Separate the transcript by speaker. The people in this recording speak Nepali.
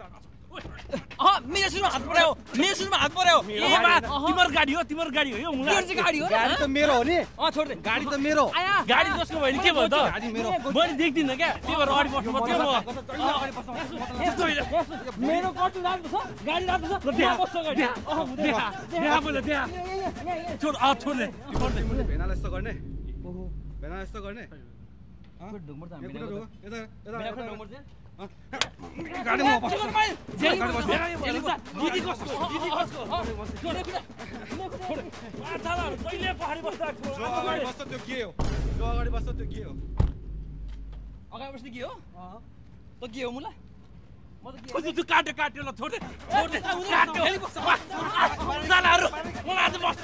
Speaker 1: मेरो सुरुमा हात पर्यो मेरो सुरुमा हात पर्यो
Speaker 2: तिम्रो गाडी हो यो मुला
Speaker 1: मेरो चाहिँ गाडी हो
Speaker 3: गाडी त मेरो हो नि
Speaker 1: छोड दे
Speaker 3: गाडी त मेरो
Speaker 2: गाडी जसको भयो नि के भयो त
Speaker 3: गाडी मेरो
Speaker 2: मैले देख्दिन क्या त्यही भएर अगाडि बस्नु पर्यो
Speaker 1: मेरो कटु राम्रो छ गाडी राम्रो छ
Speaker 2: छोड छोड्ने
Speaker 3: भेनालाई यस्तो गर्ने भेनालाई यस्तो गर्ने गाडीमा बस्छ अगाडि बस्छ त्यो के हो जो अगाडि बस्छ त्यो के हो
Speaker 1: अगाडि बस्ने के हो त के हो मुला
Speaker 2: त्यो काट्यो ल छोड्दे काट्यो सालाहरू मलाई आज बस्छ